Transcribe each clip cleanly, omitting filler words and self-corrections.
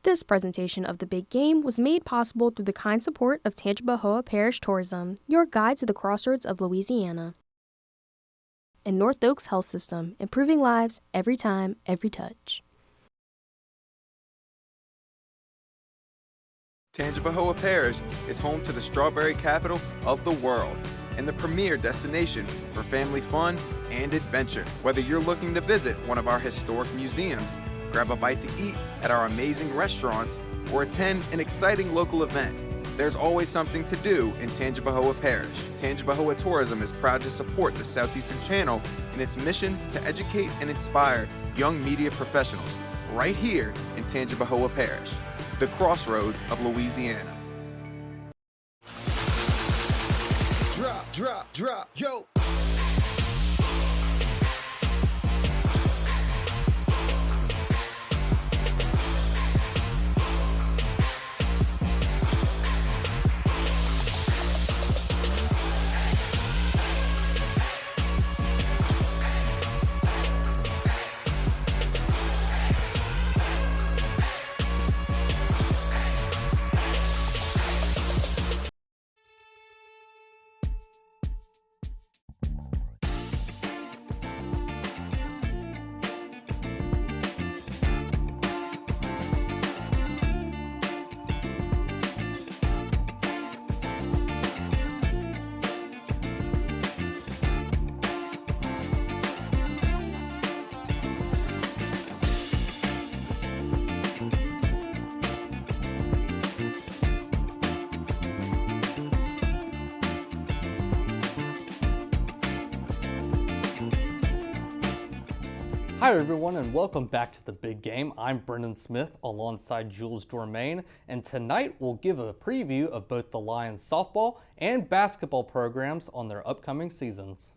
This presentation of the Big Game was made possible through the kind support of Tangipahoa Parish Tourism, your guide to the crossroads of Louisiana. And North Oaks Health System, improving lives every time, every touch. Tangipahoa Parish is home to the strawberry capital of the world and the premier destination for family fun and adventure. Whether you're looking to visit one of our historic museums, grab a bite to eat at our amazing restaurants, or attend an exciting local event, there's always something to do in Tangipahoa Parish. Tangipahoa Tourism is proud to support the Southeastern Channel in its mission to educate and inspire young media professionals right here in Tangipahoa Parish, the crossroads of Louisiana. Drop, yo. Hi everyone and welcome back to The Big Game. I'm Brendan Smith alongside Jules Dormain, and tonight we'll give a preview of both the Lions softball and basketball programs on their upcoming seasons.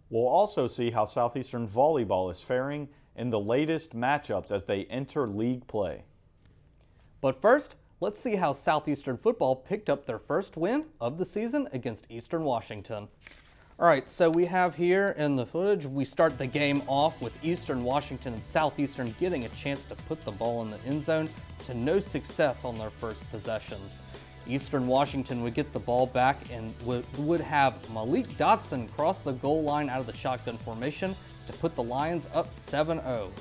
We'll also see how Southeastern volleyball is faring in the latest matchups as they enter league play. But first, let's see how Southeastern football picked up their first win of the season against Eastern Washington. All right, so we have here in the footage, we start the game off with Eastern Washington and Southeastern getting a chance to put the ball in the end zone to no success on their first possessions. Eastern Washington would get the ball back and would have Malik Dotson cross the goal line out of the shotgun formation to put the Lions up 7-0.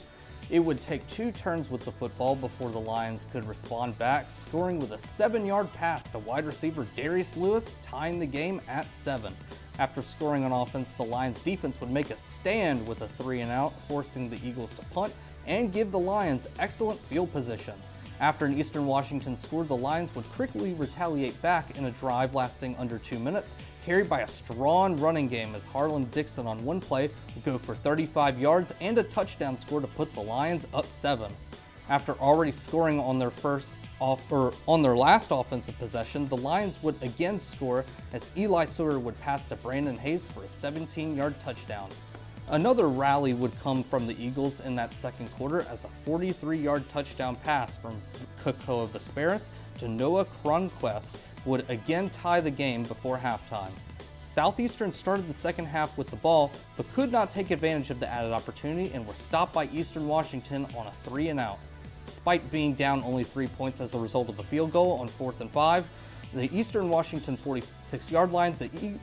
It would take two turns with the football before the Lions could respond back, scoring with a 7-yard pass to wide receiver Darius Lewis, tying the game at 7. After scoring on offense, the Lions defense would make a stand with a 3-and-out, forcing the Eagles to punt and give the Lions excellent field position. After an Eastern Washington scored, the Lions would quickly retaliate back in a drive lasting under 2 minutes, carried by a strong running game as Harlan Dixon on one play would go for 35 yards and a touchdown score to put the Lions up 7. After already scoring on their last offensive possession, the Lions would again score as Eli Sawyer would pass to Brandon Hayes for a 17-yard touchdown. Another rally would come from the Eagles in that second quarter as a 43-yard touchdown pass from Cocoa Vesperis to Noah Cronquist would again tie the game before halftime. Southeastern started the second half with the ball, but could not take advantage of the added opportunity and were stopped by Eastern Washington on a 3-and-out. Despite being down only 3 points as a result of the field goal on 4th and 5, the Eastern Washington 46-yard line,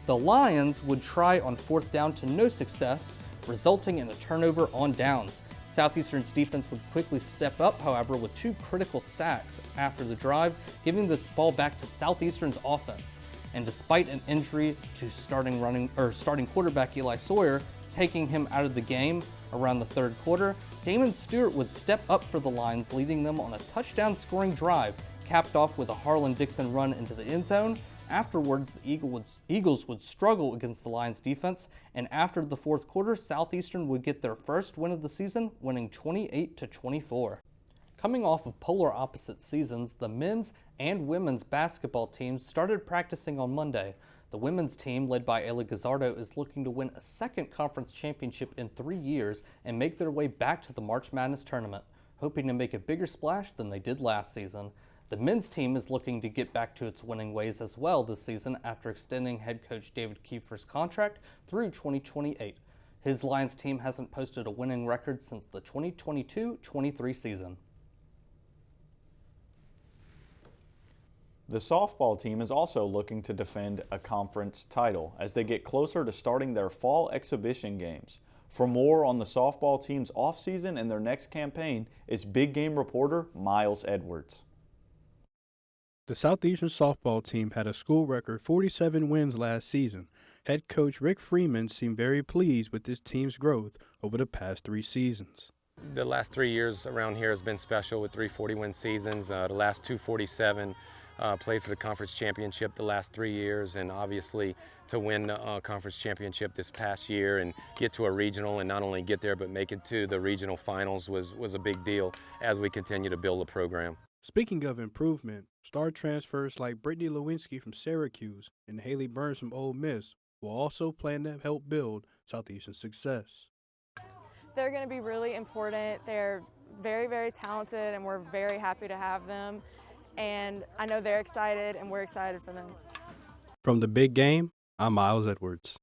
the Lions would try on 4th down to no success, resulting in a turnover on downs. Southeastern's defense would quickly step up, however, with 2 critical sacks after the drive, giving this ball back to Southeastern's offense. And despite an injury to starting quarterback Eli Sawyer, taking him out of the game around the third quarter, Damon Stewart would step up for the Lions, leading them on a touchdown scoring drive, capped off with a Harlan Dixon run into the end zone. Afterwards, the Eagles would struggle against the Lions defense, and after the fourth quarter, Southeastern would get their first win of the season, winning 28-24. Coming off of polar opposite seasons, the men's and women's basketball teams started practicing on Monday. The women's team, led by Ayla Gazzardo, is looking to win a second conference championship in 3 years and make their way back to the March Madness tournament, hoping to make a bigger splash than they did last season. The men's team is looking to get back to its winning ways as well this season after extending head coach David Kiefer's contract through 2028. His Lions team hasn't posted a winning record since the 2022-23 season. The softball team is also looking to defend a conference title as they get closer to starting their fall exhibition games. For more on the softball team's offseason and their next campaign is Big Game reporter Miles Edwards. The Southeastern softball team had a school record 47 wins last season. Head coach Rick Freeman seemed very pleased with this team's growth over the past 3 seasons. The last 3 years around here has been special with 3 40-win seasons. The last 2 47 played for the conference championship the last 3 years, and obviously to win the conference championship this past year and get to a regional, and not only get there but make it to the regional finals was a big deal as we continue to build the program. Speaking of improvement, star transfers like Brittany Lewinsky from Syracuse and Haley Burns from Ole Miss will also plan to help build Southeastern's success. They're going to be really important. They're very, very talented, and we're very happy to have them. And I know they're excited, and we're excited for them. From the Big Game, I'm Miles Edwards.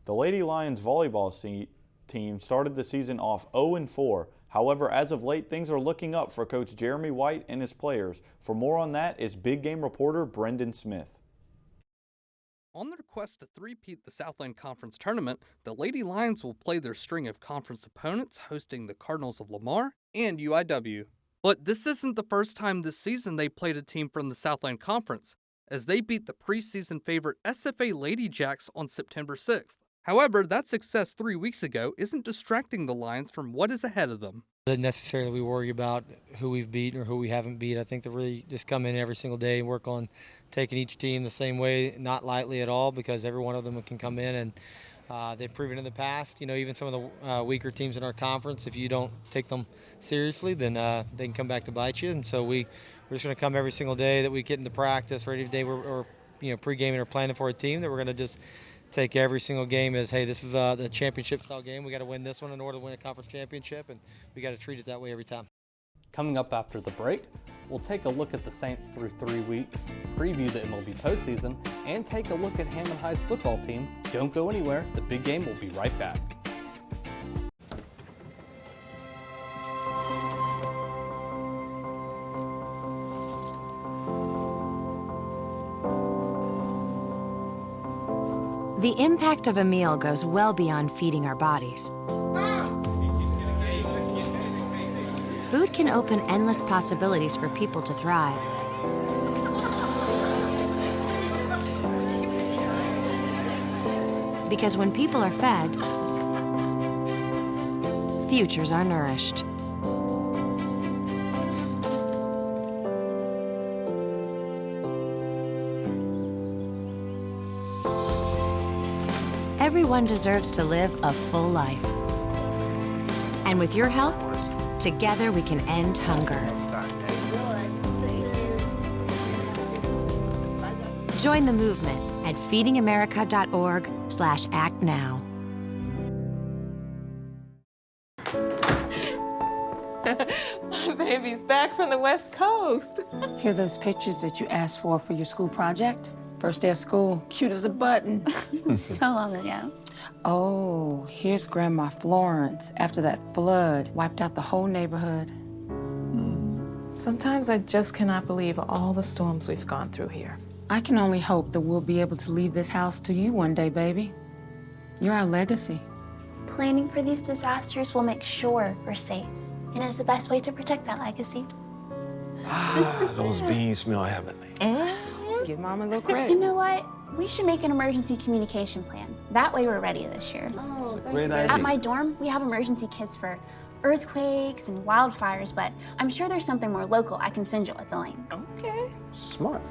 The Lady Lions volleyball team started the season off 0-4. However, as of late, things are looking up for Coach Jeremy White and his players. For more on that is Big Game reporter Brendan Smith. On their quest to three-peat the Southland Conference Tournament, the Lady Lions will play their string of conference opponents, hosting the Cardinals of Lamar and UIW. But this isn't the first time this season they played a team from the Southland Conference, as they beat the preseason favorite SFA Lady Jacks on September 6th. However, that success 3 weeks ago isn't distracting the Lions from what is ahead of them. Doesn't necessarily worry about who we've beaten or who we haven't beat. I think they really just come in every single day and work on taking each team the same way, not lightly at all, because every one of them can come in and they've proven in the past, even some of the weaker teams in our conference, if you don't take them seriously, then they can come back to bite you. And so we're just going to come every single day that we get into practice, or every day we're pre-gaming or planning for a team, that we're going to just take every single game as, hey, this is the championship-style game. We got to win this one in order to win a conference championship, and we got to treat it that way every time. Coming up after the break, we'll take a look at the Saints through 3 weeks, preview the MLB postseason, and take a look at Hammond High's football team. Don't go anywhere. The Big Game will be right back. The impact of a meal goes well beyond feeding our bodies. Food can open endless possibilities for people to thrive. Because when people are fed, futures are nourished. Everyone deserves to live a full life. And with your help, together we can end hunger. Join the movement at feedingamerica.org/actnow. My baby's back from the West Coast. Here are those pictures that you asked for your school project? First day of school, cute as a button. So long ago. Oh, here's Grandma Florence after that flood wiped out the whole neighborhood. Sometimes I just cannot believe all the storms we've gone through here. I can only hope that we'll be able to leave this house to you one day, baby. You're our legacy. Planning for these disasters will make sure we're safe, and is the best way to protect that legacy. Those beans smell heavenly. Give Mom a little credit. You know what? We should make an emergency communication plan. That way we're ready this year. Oh, Great idea. At my dorm, we have emergency kits for earthquakes and wildfires, but I'm sure there's something more local I can send you with a link. Okay. Smart.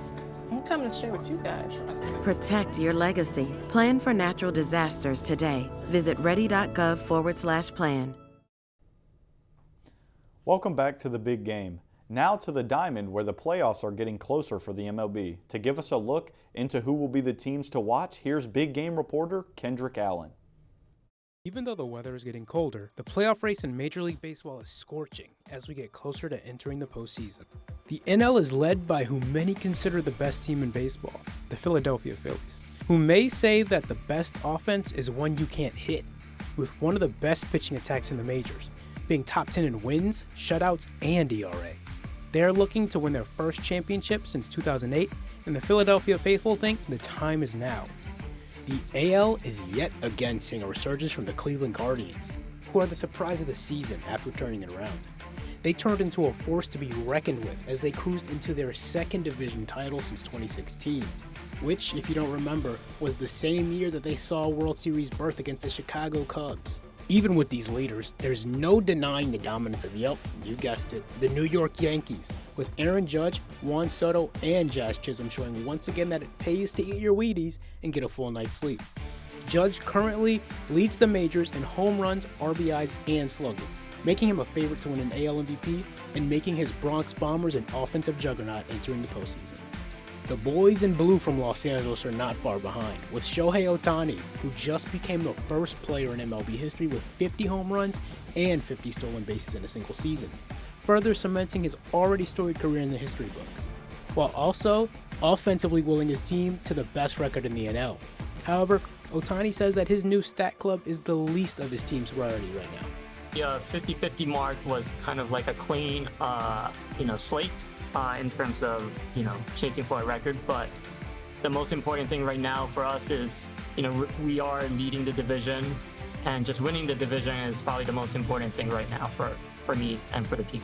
I'm coming to share with you guys. Protect your legacy. Plan for natural disasters today. Visit ready.gov/plan. Welcome back to the Big Game. Now to the Diamond, where the playoffs are getting closer for the MLB. To give us a look into who will be the teams to watch, here's Big Game reporter Kendrick Allen. Even though the weather is getting colder, the playoff race in Major League Baseball is scorching as we get closer to entering the postseason. The NL is led by who many consider the best team in baseball, the Philadelphia Phillies, who may say that the best offense is one you can't hit, with one of the best pitching attacks in the majors, being top 10 in wins, shutouts, and ERA. They are looking to win their first championship since 2008, and the Philadelphia faithful think the time is now. The AL is yet again seeing a resurgence from the Cleveland Guardians, who are the surprise of the season after turning it around. They turned into a force to be reckoned with as they cruised into their second division title since 2016, which, if you don't remember, was the same year that they saw a World Series berth against the Chicago Cubs. Even with these leaders, there's no denying the dominance of, you guessed it, the New York Yankees, with Aaron Judge, Juan Soto, and Jazz Chisholm showing once again that it pays to eat your Wheaties and get a full night's sleep. Judge currently leads the majors in home runs, RBIs, and slugging, making him a favorite to win an AL MVP and making his Bronx Bombers an offensive juggernaut entering the postseason. The boys in blue from Los Angeles are not far behind, with Shohei Ohtani, who just became the first player in MLB history with 50 home runs and 50 stolen bases in a single season, further cementing his already storied career in the history books, while also offensively willing his team to the best record in the NL. However, Ohtani says that his new stat club is the least of his team's priority right now. The 50-50 mark was kind of like a clean, slate. In terms of, chasing for a record, but the most important thing right now for us is, we are leading the division, and just winning the division is probably the most important thing right now for me and for the team.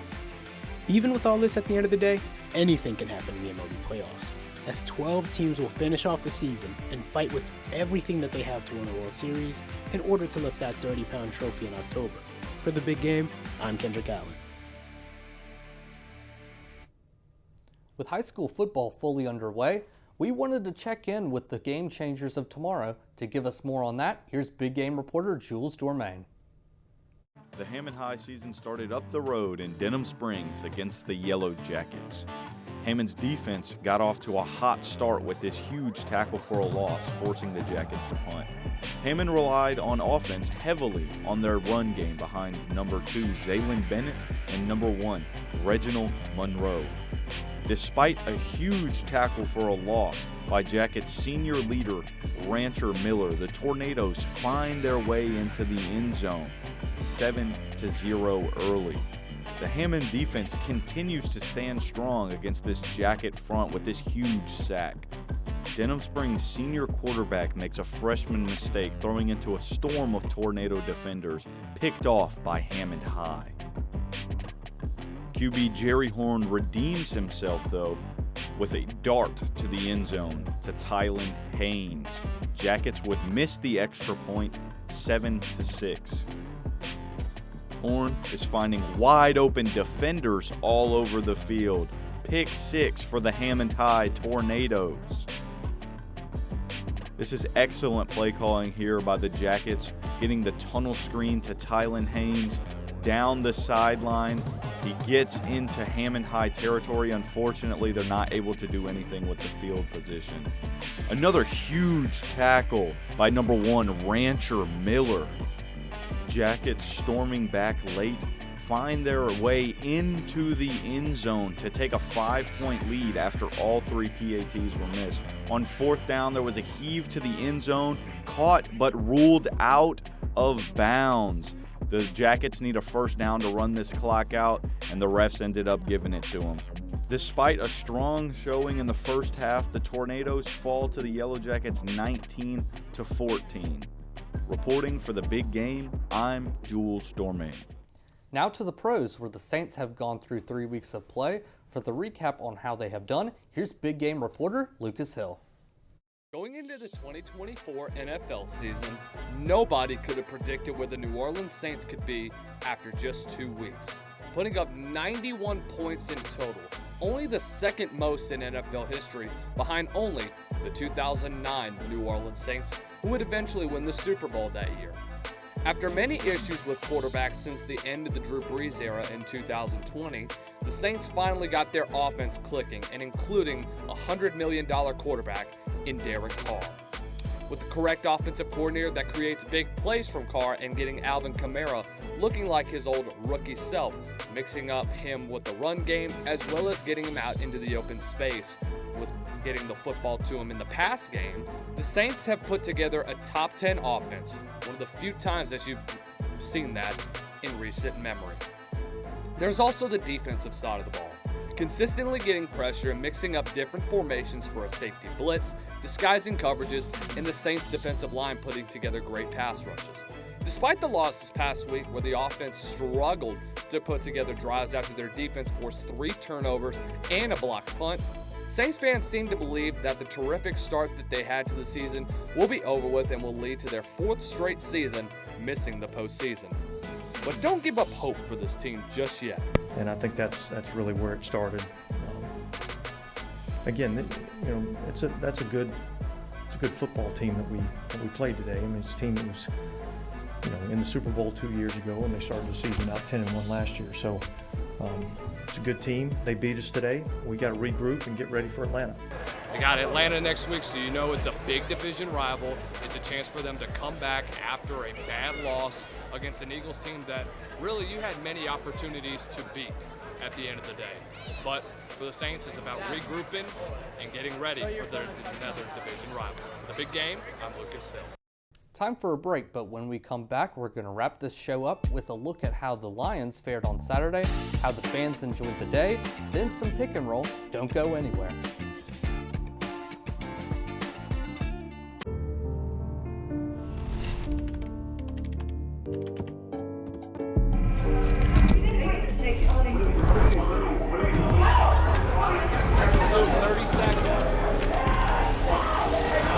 Even with all this at the end of the day, anything can happen in the MLB playoffs, as 12 teams will finish off the season and fight with everything that they have to win the World Series in order to lift that 30-pound trophy in October. For the big game, I'm Kendrick Allen. With high school football fully underway, we wanted to check in with the game changers of tomorrow. To give us more on that, here's big game reporter Jules Dormain. The Hammond High season started up the road in Denham Springs against the Yellow Jackets. Hammond's defense got off to a hot start with this huge tackle for a loss, forcing the Jackets to punt. Hammond relied on offense heavily on their run game behind number 2 Zaylin Bennett and number 1 Reginald Monroe. Despite a huge tackle for a loss by Jackets senior leader Rancher Miller, the Tornadoes find their way into the end zone 7-0 early. The Hammond defense continues to stand strong against this Jacket front with this huge sack. Denham Springs senior quarterback makes a freshman mistake, throwing into a storm of Tornado defenders, picked off by Hammond High. QB Jerry Horn redeems himself, though, with a dart to the end zone to Tylen Haynes. Jackets would miss the extra point, 7-6. Horn is finding wide open defenders all over the field. Pick 6 for the Hammond High Tornadoes. This is excellent play calling here by the Jackets, getting the tunnel screen to Tylen Haynes down the sideline. He gets into Hammond High territory. Unfortunately, they're not able to do anything with the field position. Another huge tackle by number 1 Rancher Miller. Jackets storming back late find their way into the end zone to take a 5-point lead after all 3 PATs were missed. On 4th down, there was a heave to the end zone, caught but ruled out of bounds. The Jackets need a first down to run this clock out, and the refs ended up giving it to them. Despite a strong showing in the first half, the Tornadoes fall to the Yellow Jackets 19-14. Reporting for the big game, I'm Jules Dormain. Now to the pros, where the Saints have gone through 3 weeks of play. For the recap on how they have done, here's big game reporter Lucas Hill. Going into the 2024 NFL season, nobody could have predicted where the New Orleans Saints could be after just 2 weeks, putting up 91 points in total, only the second most in NFL history, behind only the 2009 New Orleans Saints, who would eventually win the Super Bowl that year. After many issues with quarterbacks since the end of the Drew Brees era in 2020, the Saints finally got their offense clicking, and including a $100 million quarterback in Derek Carr. With the correct offensive coordinator that creates big plays from Carr and getting Alvin Kamara looking like his old rookie self, mixing up him with the run game as well as getting him out into the open space with getting the football to him in the pass game, the Saints have put together a top 10 offense, one of the few times that you've seen that in recent memory. There's also the defensive side of the ball. consistently getting pressure and mixing up different formations for a safety blitz, disguising coverages, and the Saints defensive line putting together great pass rushes. Despite the loss this past week where the offense struggled to put together drives after their defense forced 3 turnovers and a blocked punt, Saints fans seem to believe that the terrific start that they had to the season will be over with and will lead to their 4th straight season missing the postseason. But don't give up hope for this team just yet. And I think that's really where it started. Again, you know, that's a good football team that we played today. I mean, it's a team that was, you know, in the Super Bowl 2 years ago, and they started the season out 10-1 last year. So it's a good team. They beat us today. We got to regroup and get ready for Atlanta. They got Atlanta next week, so you know it's a big division rival. It's a chance for them to come back after a bad loss against an Eagles team that really you had many opportunities to beat at the end of the day. But for the Saints, it's about regrouping and getting ready for another division rival. The big game, I'm Lucas Hill. Time for a break, but when we come back, we're going to wrap this show up with a look at how the Lions fared on Saturday, how the fans enjoyed the day, then some pick and roll. Don't go anywhere.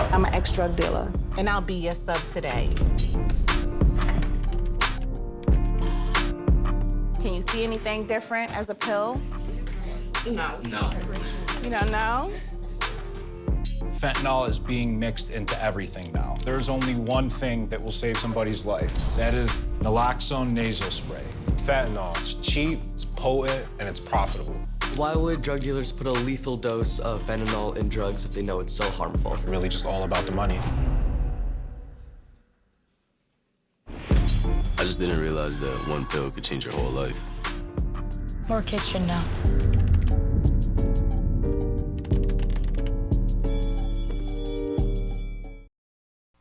I'm an ex-drug dealer, and I'll be your sub today. Can you see anything different as a pill? No. You don't know? Fentanyl is being mixed into everything now. There's only one thing that will save somebody's life. That is naloxone nasal spray. Fentanyl, it's cheap, it's potent, and it's profitable. Why would drug dealers put a lethal dose of fentanyl in drugs if they know it's so harmful? Really just all about the money. I just didn't realize that one pill could change your whole life. More kids should know.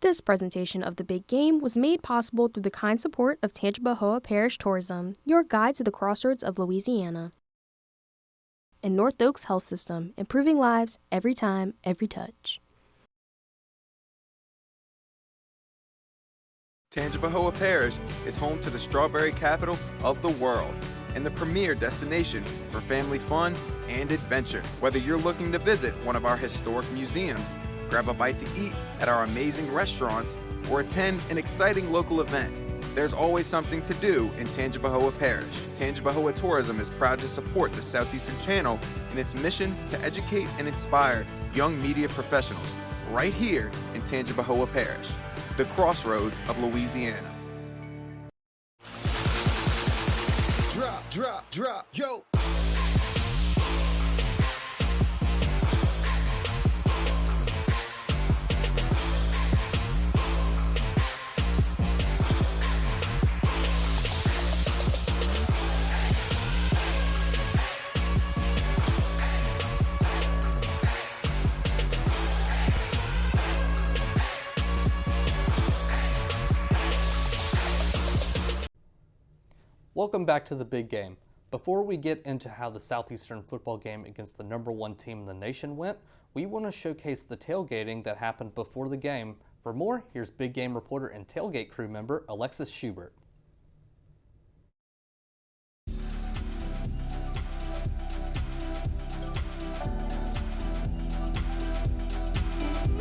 This presentation of the big game was made possible through the kind support of Tangipahoa Parish Tourism, your guide to the crossroads of Louisiana. And North Oaks Health System, improving lives every time, every touch. Tangipahoa Parish is home to the strawberry capital of the world and the premier destination for family fun and adventure. Whether you're looking to visit one of our historic museums, grab a bite to eat at our amazing restaurants, or attend an exciting local event, there's always something to do in Tangipahoa Parish. Tangipahoa Tourism is proud to support the Southeastern Channel in its mission to educate and inspire young media professionals right here in Tangipahoa Parish, the crossroads of Louisiana. Drop, yo. Welcome back to the big game. Before we get into how the Southeastern football game against the #1 team in the nation went, we want to showcase the tailgating that happened before the game. For more, here's big game reporter and tailgate crew member Alexis Schubert.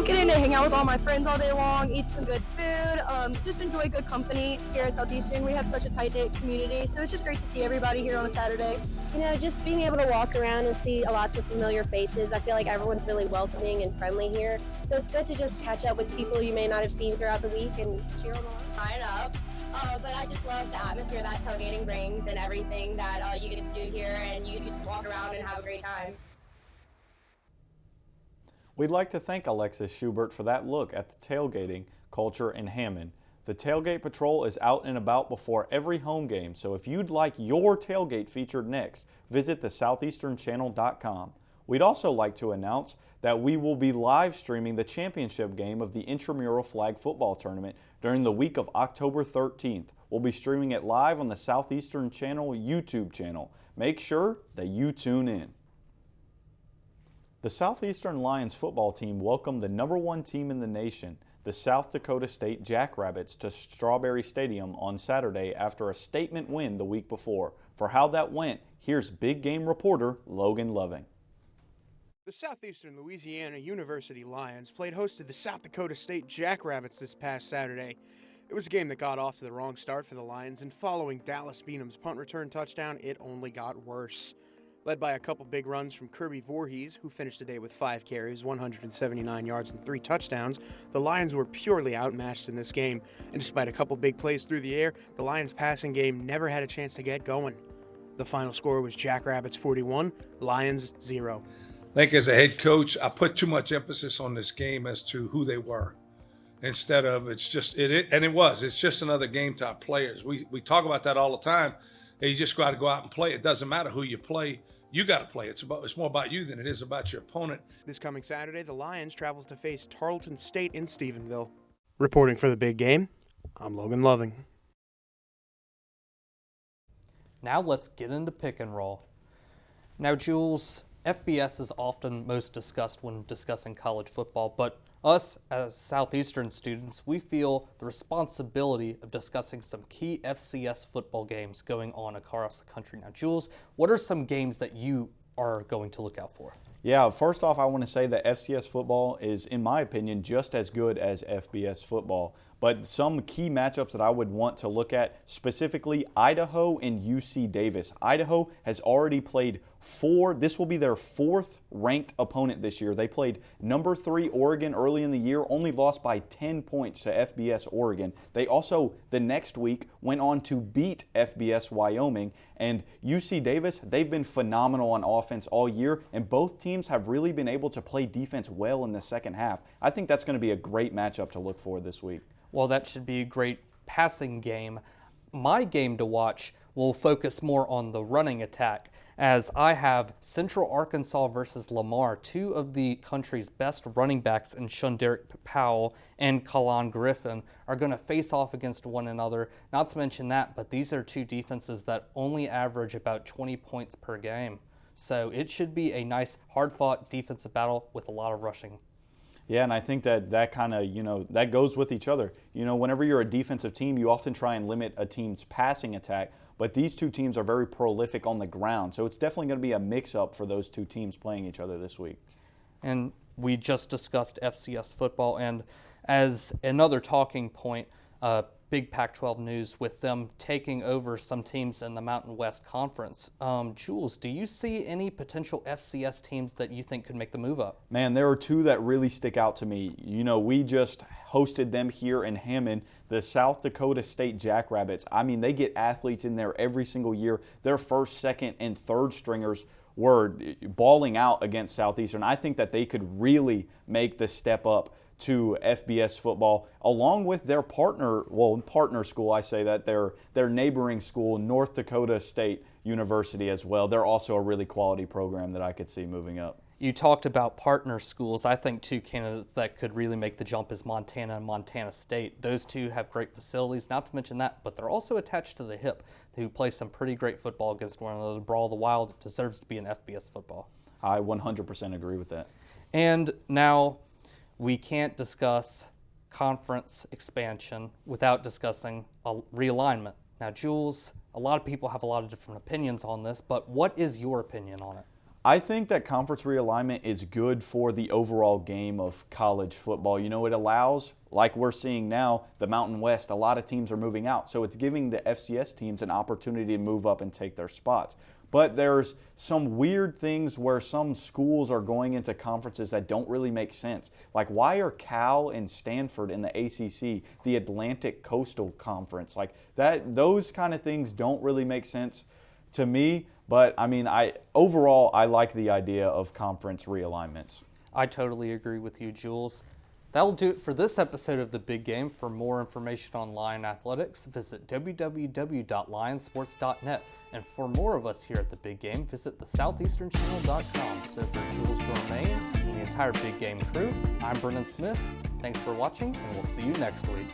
Get in and hang out with all my friends all day long, eat some good food, just enjoy good company here at Southeastern. We have such a tight-knit community, so it's just great to see everybody here on a Saturday. You know, just being able to walk around and see lots of familiar faces. I feel like everyone's really welcoming and friendly here. So it's good to just catch up with people you may not have seen throughout the week and cheer them on. Sign up. But I just love the atmosphere that tailgating brings and everything that you get to do here, and you just walk around and have a great time. We'd like to thank Alexis Schubert for that look at the tailgating culture in Hammond. The Tailgate Patrol is out and about before every home game, so if you'd like your tailgate featured next, visit the southeasternchannel.com. We'd also like to announce that we will be live streaming the championship game of the Intramural Flag Football Tournament during the week of October 13th. We'll be streaming it live on the Southeastern Channel YouTube channel. Make sure that you tune in. The Southeastern Lions football team welcomed the #1 team in the nation, the South Dakota State Jackrabbits, to Strawberry Stadium on Saturday after a statement win the week before. For how that went, here's big game reporter Logan Loving. The Southeastern Louisiana University Lions played host to the South Dakota State Jackrabbits this past Saturday. It was a game that got off to the wrong start for the Lions, and following Dallas Beanham's punt return touchdown, it only got worse. Led by a couple big runs from Kirby Voorhees, who finished the day with 5 carries, 179 yards, and 3 touchdowns, the Lions were purely outmatched in this game. And despite a couple big plays through the air, the Lions' passing game never had a chance to get going. The final score was Jackrabbits 41, Lions 0. I think as a head coach, I put too much emphasis on this game as to who they were, instead of it's just another game to our players. We talk about that all the time. You just got to go out and play. It doesn't matter who you play. You got to play. It's more about you than it is about your opponent. This coming Saturday, the Lions travels to face Tarleton State in Stephenville. Reporting for the big game, I'm Logan Loving. Now let's get into pick and roll. Now, Jules, FBS is often most discussed when discussing college football, but us as Southeastern students, we feel the responsibility of discussing some key FCS football games going on across the country. Now, Jules, what are some games that you are going to look out for? Yeah, first off, I want to say that FCS football is, in my opinion, just as good as FBS football. But some key matchups that I would want to look at, specifically Idaho and UC Davis. Idaho has already played 4. This will be their 4th ranked opponent this year. They played #3 Oregon early in the year, only lost by 10 points to FBS Oregon. They also, the next week, went on to beat FBS Wyoming. And UC Davis, they've been phenomenal on offense all year, and both teams have really been able to play defense well in the second half. I think that's going to be a great matchup to look for this week. Well, that should be a great passing game. My game to watch will focus more on the running attack, as I have Central Arkansas versus Lamar, 2 of the country's best running backs in Shunderick Powell and Kalon Griffin are going to face off against one another. Not to mention that, but these are 2 defenses that only average about 20 points per game. So it should be a nice, hard-fought defensive battle with a lot of rushing. Yeah, and I think that kind of, that goes with each other. Whenever you're a defensive team, you often try and limit a team's passing attack, but these 2 teams are very prolific on the ground. So it's definitely going to be a mix-up for those 2 teams playing each other this week. And we just discussed FCS football, and as another talking point, big Pac-12 news with them taking over some teams in the Mountain West Conference. Jules, do you see any potential FCS teams that you think could make the move up? Man, there are 2 that really stick out to me. We just hosted them here in Hammond, the South Dakota State Jackrabbits. I mean, they get athletes in there every single year. Their first, second, and third stringers were balling out against Southeastern. I think that they could really make the step up to FBS football, along with their partner school, I say that, their neighboring school, North Dakota State University as well. They're also a really quality program that I could see moving up. You talked about partner schools. I think 2 candidates that could really make the jump is Montana and Montana State. Those 2 have great facilities, not to mention that, but they're also attached to the hip, who play some pretty great football against one another. Brawl of the Wild deserves to be an FBS football. I 100% agree with that. And now, we can't discuss conference expansion without discussing a realignment. Now, Jules, a lot of people have a lot of different opinions on this, but what is your opinion on it? I think that conference realignment is good for the overall game of college football. It allows, like we're seeing now, the Mountain West, a lot of teams are moving out. So it's giving the FCS teams an opportunity to move up and take their spots. But there's some weird things where some schools are going into conferences that don't really make sense. Like, why are Cal and Stanford in the ACC, the Atlantic Coastal Conference? Like, those kind of things don't really make sense to me. But, I mean, overall, I like the idea of conference realignments. I totally agree with you, Jules. That'll do it for this episode of The Big Game. For more information on Lion Athletics, visit www.lionsports.net. And for more of us here at The Big Game, visit thesoutheasternchannel.com. So for Jules Dormain and the entire Big Game crew, I'm Brennan Smith. Thanks for watching, and we'll see you next week.